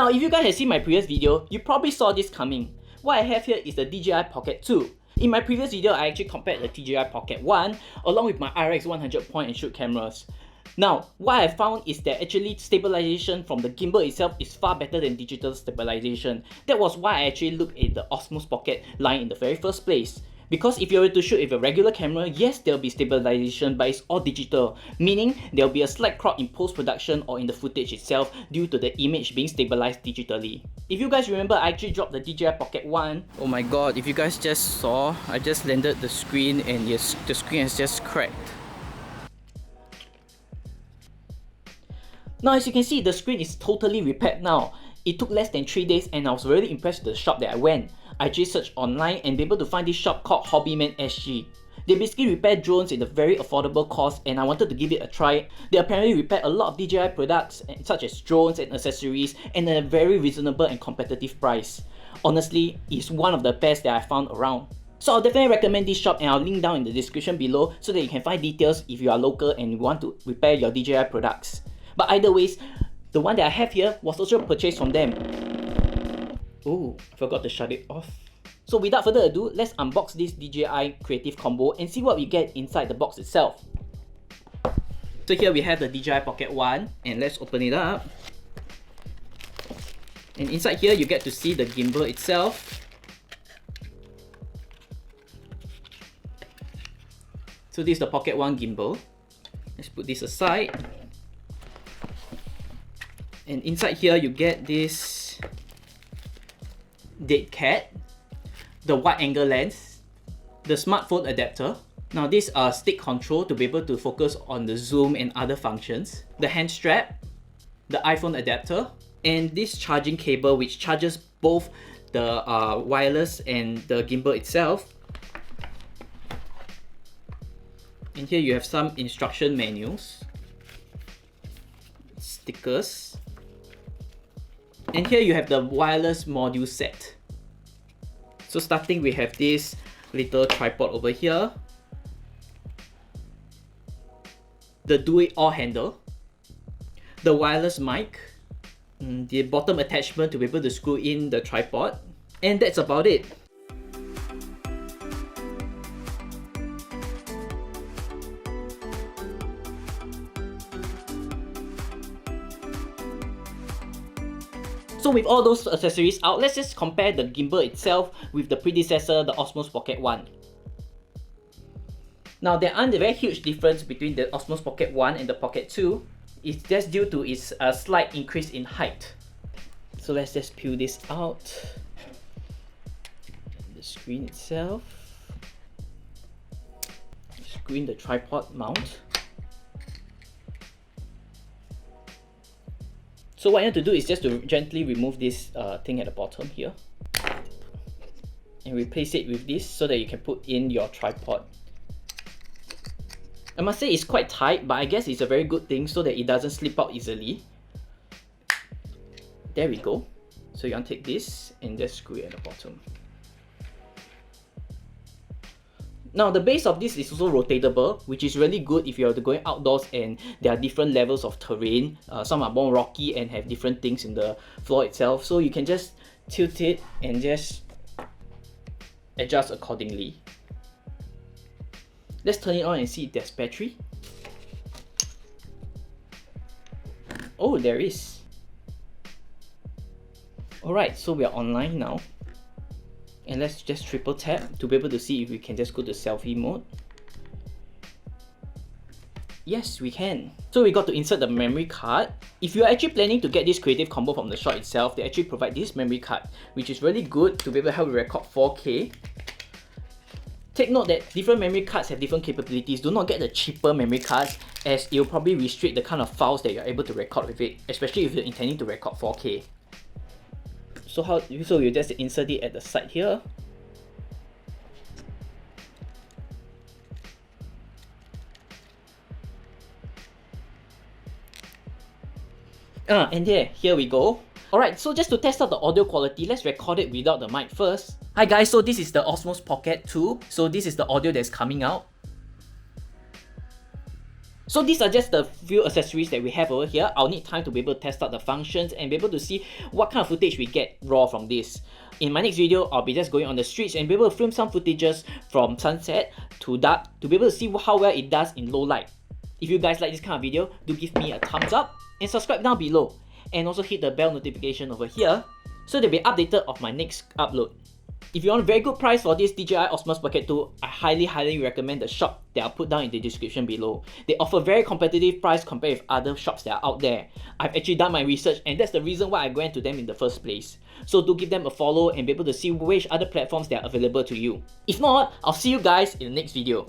Now, if you guys have seen my previous video, you probably saw this coming. What I have here is the DJI Pocket 2. In my previous video, I actually compared the DJI Pocket 1 along with my RX 100 point and shoot cameras. Now, what I found is that actually stabilization from the gimbal itself is far better than digital stabilization. That was why I actually looked at the Osmos Pocket line in the very first place. Because if you were to shoot with a regular camera, yes, there will be stabilization, but it's all digital, meaning there will be a slight crop in post-production or in the footage itself due to the image being stabilized digitally. If you guys remember, I actually dropped the DJI Pocket 1. Oh my god, if you guys just saw, I just landed the screen and yes, the screen has just cracked. Now as you can see, the screen is totally repaired now. It took less than 3 days and I was really impressed with the shop that I went. I just searched online and be able to find this shop called Hobbyman SG. They basically repair drones in a very affordable cost and I wanted to give it a try. They apparently repair a lot of DJI products such as drones and accessories and at a very reasonable and competitive price. Honestly, it's one of the best that I found around. So I'll definitely recommend this shop and I'll link down in the description below so that you can find details if you are local and you want to repair your DJI products. But either ways, the one that I have here was also purchased from them. Oh, I forgot to shut it off. So without further ado, let's unbox this DJI Creative Combo and see what we get inside the box itself. So here we have the DJI Pocket 1 and let's open it up. And inside here you get to see the gimbal itself. So this is the Pocket 1 gimbal. Let's put this aside. And inside here you get this dead cat, the wide angle lens, the smartphone adapter. Now this stick control to be able to focus on the zoom and other functions, the hand strap, the iPhone adapter, and this charging cable which charges both the wireless and the gimbal itself. And here you have some instruction manuals, stickers, and here you have the wireless module set. So starting we have this little tripod over here, the do it all handle, the wireless mic, the bottom attachment to be able to screw in the tripod, and that's about it. So with all those accessories out, let's just compare the gimbal itself with the predecessor, the Osmos Pocket 1. Now there aren't a very huge difference between the Osmos Pocket 1 and the Pocket 2. It's just due to its slight increase in height. So let's just peel this out. The screen itself. Screen the tripod mount. So what you have to do is just to gently remove this thing at the bottom here and replace it with this so that you can put in your tripod. I must say it's quite tight, but I guess it's a very good thing so that it doesn't slip out easily. There we go. So you untake this and just screw it at the bottom. Now the base of this is also rotatable, which is really good if you're going outdoors and there are different levels of terrain. Some are more rocky and have different things in the floor itself. So you can just tilt it and just adjust accordingly. Let's turn it on and see if there's battery. Oh, there is. Alright, so we are online now. And let's just triple tap to be able to see if we can just go to selfie mode. Yes, we can. So we got to insert the memory card. If you're actually planning to get this creative combo from the shop itself, they actually provide this memory card, which is really good to be able to help you record 4K. Take note that different memory cards have different capabilities. Do not get the cheaper memory cards as it will probably restrict the kind of files that you're able to record with it, especially if you're intending to record 4K. So you just insert it at the side here. And here we go. Alright, so just to test out the audio quality, let's record it without the mic first. Hi guys, so this is the Osmos Pocket 2. So this is the audio that's coming out. So these are just the few accessories that we have over here. I'll need time to be able to test out the functions and be able to see what kind of footage we get raw from this. In my next video, I'll be just going on the streets and be able to film some footages from sunset to dark to be able to see how well it does in low light. If you guys like this kind of video, do give me a thumbs up and subscribe down below. And also hit the bell notification over here so they'll be updated of my next upload. If you want a very good price for this DJI Osmos Pocket 2, I highly recommend the shop that I'll put down in the description below. They offer very competitive price compared with other shops that are out there. I've actually done my research and that's the reason why I went to them in the first place. So do give them a follow and be able to see which other platforms that are available to you. If not, I'll see you guys in the next video.